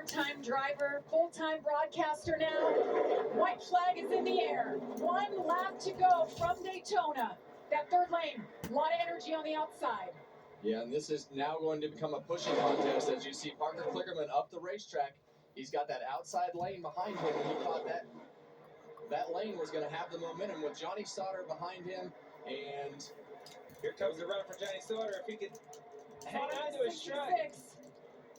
part-time driver, full-time broadcaster now. White flag is in the air. 1 lap to go from Daytona. That third lane, a lot of energy on the outside. Yeah, and this is now going to become a pushing contest as you see Parker Kligerman up the racetrack. He's got that outside lane behind him, and he thought that lane was going to have the momentum with Johnny Sauter behind him. And here comes the run for Johnny Sauter. If he could hang on to his truck.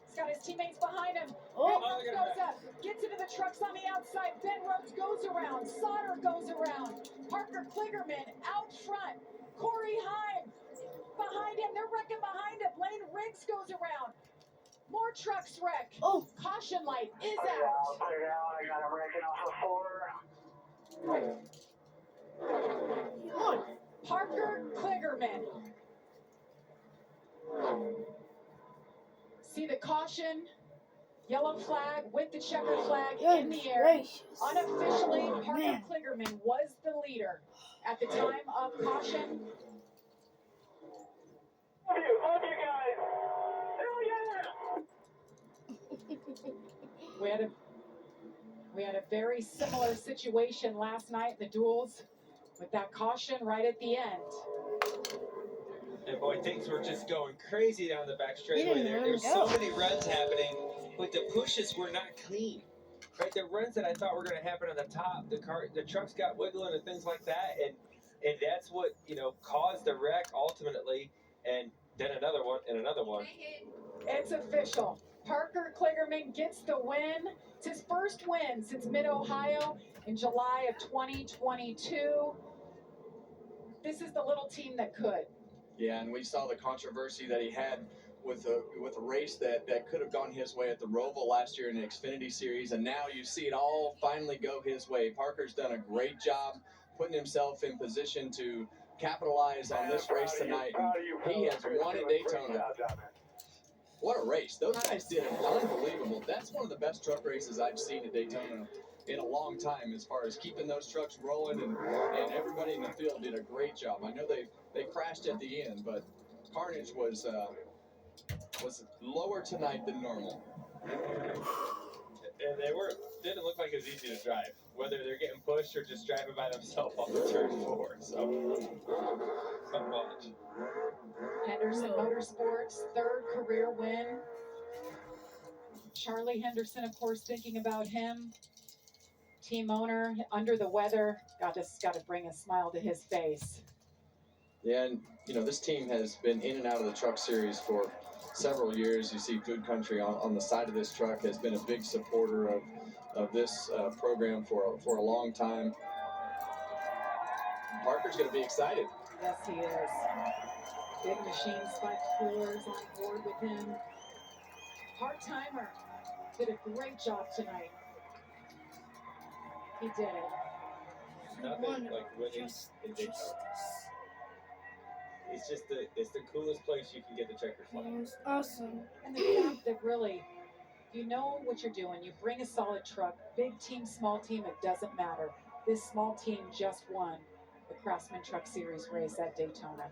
He's got his teammates behind him. Oh, Ben Rhodes goes up, gets into the trucks on the outside. Ben Rhodes goes around. Sauter goes around. Parker Kligerman out front. Corey Heim behind him. They're wrecking behind him. Lane Riggs goes around. More trucks wreck. Oh. Caution light is out. I got him wrecking off the 4. Parker Kligerman. See the caution, yellow flag with the checkered flag in the air. Gracious. Unofficially, Parker Kligerman was the leader at the time of caution. Love you guys. Hell yeah. We had a very similar situation last night in the duels with that caution right at the end. And boy, things were just going crazy down the back straightaway there. There's so many runs happening, but the pushes were not clean. Right, the runs that I thought were going to happen on the top, the trucks got wiggling and things like that, and that's what caused the wreck ultimately. And then another one and another one. It's official. Parker Kligerman gets the win. It's his first win since Mid-Ohio in July of 2022. This is the little team that could. yeah, and we saw the controversy that he had with a race that could have gone his way at the Roval last year in the Xfinity Series, and now you see it all finally go his way. Parker's done a great job putting himself in position to capitalize on this race tonight. He has won at Daytona. What a race. Those guys did it unbelievable. That's one of the best truck races I've seen at Daytona in a long time as far as keeping those trucks rolling, and everybody in the field did a great job. I know they crashed at the end, but carnage was lower tonight than normal. And didn't look like it was easy to drive, whether they're getting pushed or just driving by themselves on the turn 4. So, fun watch. Henderson Motorsports, 3rd career win. Charlie Henderson, of course, thinking about him. Team owner, under the weather. God, this has got to bring a smile to his face. Yeah, and this team has been in and out of the truck series for several years. You see Good Country on the side of this truck has been a big supporter of this program for a long time. Parker's going to be excited. Yes, he is. Big machine spike coolers on board with him. Part-timer did a great job tonight. He did it. Nothing like winning in Daytona. It's the coolest place you can get the checkered flag. It was awesome. And the fact that really, you know what you're doing. You bring a solid truck, big team, small team, it doesn't matter. This small team just won the Craftsman Truck Series race at Daytona.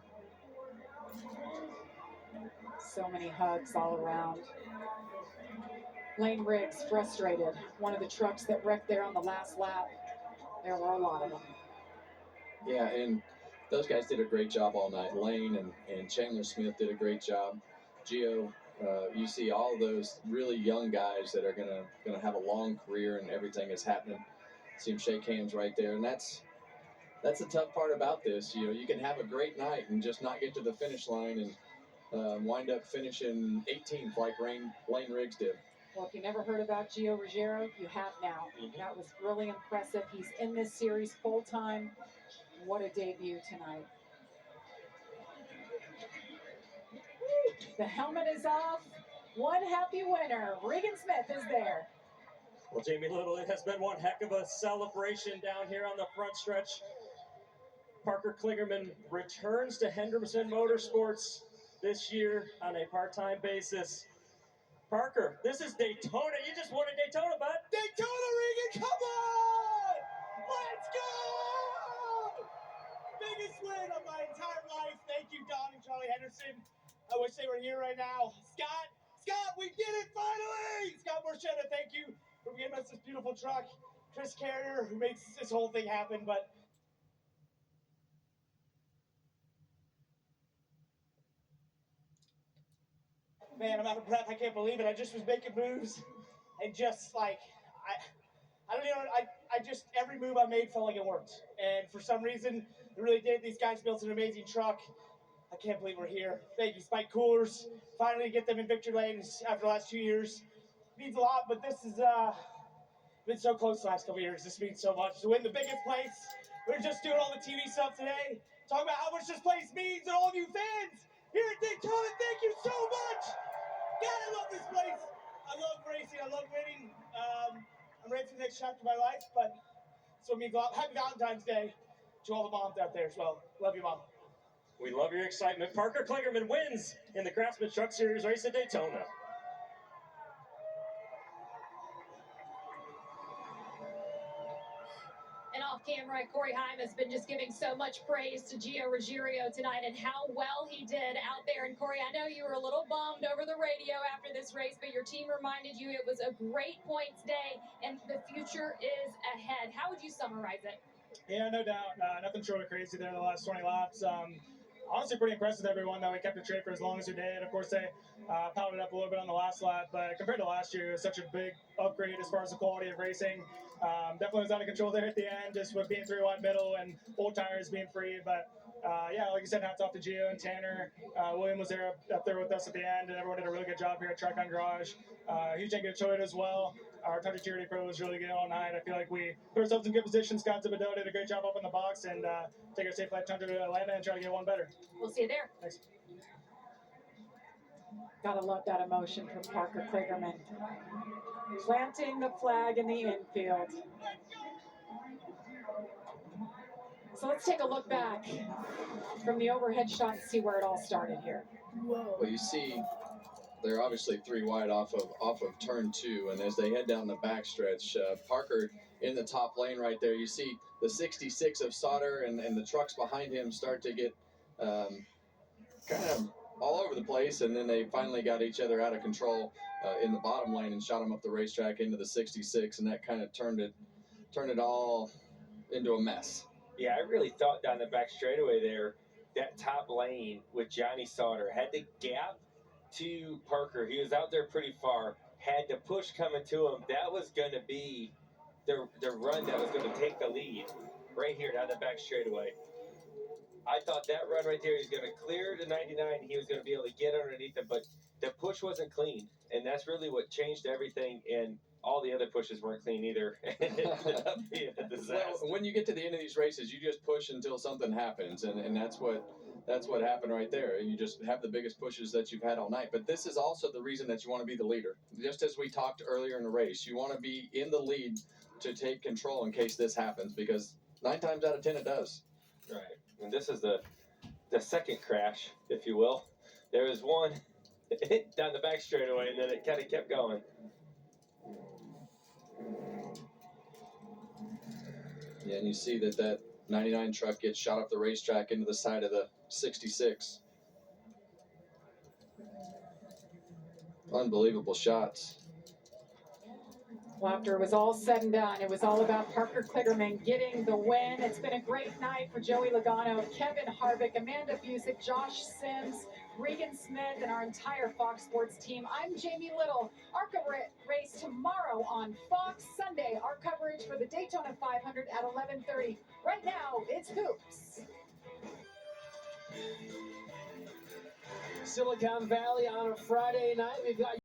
So many hugs all around. Lane Riggs frustrated. One of the trucks that wrecked there on the last lap. There were a lot of them. Yeah, and those guys did a great job all night. Lane and Chandler Smith did a great job. Gio, you see all those really young guys that are gonna have a long career, and everything is happening. See them shake hands right there, and that's the tough part about this. You can have a great night and just not get to the finish line and wind up finishing 18th like Lane Riggs did. Well, if you never heard about Gio Ruggiero, you have now. That was really impressive. He's in this series full time. What a debut tonight. The helmet is off. One happy winner. Regan Smith is there. Well, Jamie Little, it has been one heck of a celebration down here on the front stretch. Parker Kligerman returns to Henderson Motorsports this year on a part-time basis. Parker, this is Daytona. You just won at Daytona, bud. Daytona, Regan, come on! Let's go! Biggest win of my entire life. Thank you, Don and Charlie Henderson. I wish they were here right now. Scott, God, we did it finally! Scott Borchetta, thank you for giving us this beautiful truck. Chris Carrier, who makes this whole thing happen, but man, I'm out of breath. I can't believe it. I just was making moves and just like, I don't know, I just, every move I made felt like it worked. And for some reason, it really did. These guys built an amazing truck. I can't believe we're here. Thank you, Spike Coolers. Finally get them in victory lane after the last 2 years. Means a lot, but this is, been so close the last couple years. This means so much. To win the biggest place, we're just doing all the TV stuff today. Talking about how much this place means and all of you fans here at Daytona, thank you so much. God, I love this place. I love racing. I love winning. I'm ready for the next chapter of my life, but so it means a lot. Happy Valentine's Day to all the moms out there as well. Love you, Mom. We love your excitement. Parker Kligerman wins in the Craftsman Truck Series race at Daytona. And off camera, Corey Heim has been just giving so much praise to Gio Ruggiero tonight and how well he did out there. And Corey, I know you were a little bummed over the radio after this race, but your team reminded you it was a great points day and the future is ahead. How would you summarize it? Yeah, no doubt. Nothing short of crazy there the last 20 laps. Honestly, pretty impressed with everyone that we kept it straight for as long as we did. Of course, they pounded up a little bit on the last lap, but compared to last year, it was such a big upgrade as far as the quality of racing. Definitely was out of control there at the end, just with being 3 wide middle and old tires being free. But yeah, like you said, hats off to Gio and Tanner. William was there up there with us at the end, and everyone did a really good job here at Tricon Garage. Huge thank you to Toyota as well. Our Tundra Charity Pro was really good all night. I feel like we put ourselves in good position. Scott Thibodeau did a great job up in the box, and take our safe flight Tundra to Atlanta and try to get one better. We'll see you there. Thanks. Gotta love that emotion from Parker Kligerman. Planting the flag in the infield. So let's take a look back from the overhead shot and see where it all started here. Well, you see, they're obviously 3 wide off of turn 2, and as they head down the backstretch, Parker in the top lane right there. You see the 66 of Sauter and the trucks behind him start to get kind of all over the place, and then they finally got each other out of control in the bottom lane and shot them up the racetrack into the 66, and that kind of turned it all into a mess. Yeah, I really thought down the back straightaway there, that top lane with Johnny Sauter had the gap to Parker. He was out there pretty far, had the push coming to him. That was going to be the run that was going to take the lead right here down the back straightaway. I thought that run right there, he was going to clear the 99. He was going to be able to get underneath him, but the push wasn't clean, and that's really what changed everything. And all the other pushes weren't clean either. It ended up being a disaster. Well, when you get to the end of these races, you just push until something happens, and that's what happened right there. You just have the biggest pushes that you've had all night. But this is also the reason that you want to be the leader. Just as we talked earlier in the race, you want to be in the lead to take control in case this happens, because 9 times out of 10 it does. Right. And this is the second crash, if you will. There was one down the back straightaway, and then it kind of kept going. Yeah, and you see that 99 truck gets shot up the racetrack into the side of the 66. Unbelievable shots. Well, after it was all said and done, it was all about Parker Kligerman getting the win. It's been a great night for Joey Logano, Kevin Harvick, Amanda Busick, Josh Sims, Regan Smith, and our entire Fox Sports team. I'm Jamie Little. Our race tomorrow on Fox Sunday. Our coverage for the Daytona 500 at 11:30. Right now, it's hoops. Silicon Valley on a Friday night. We've got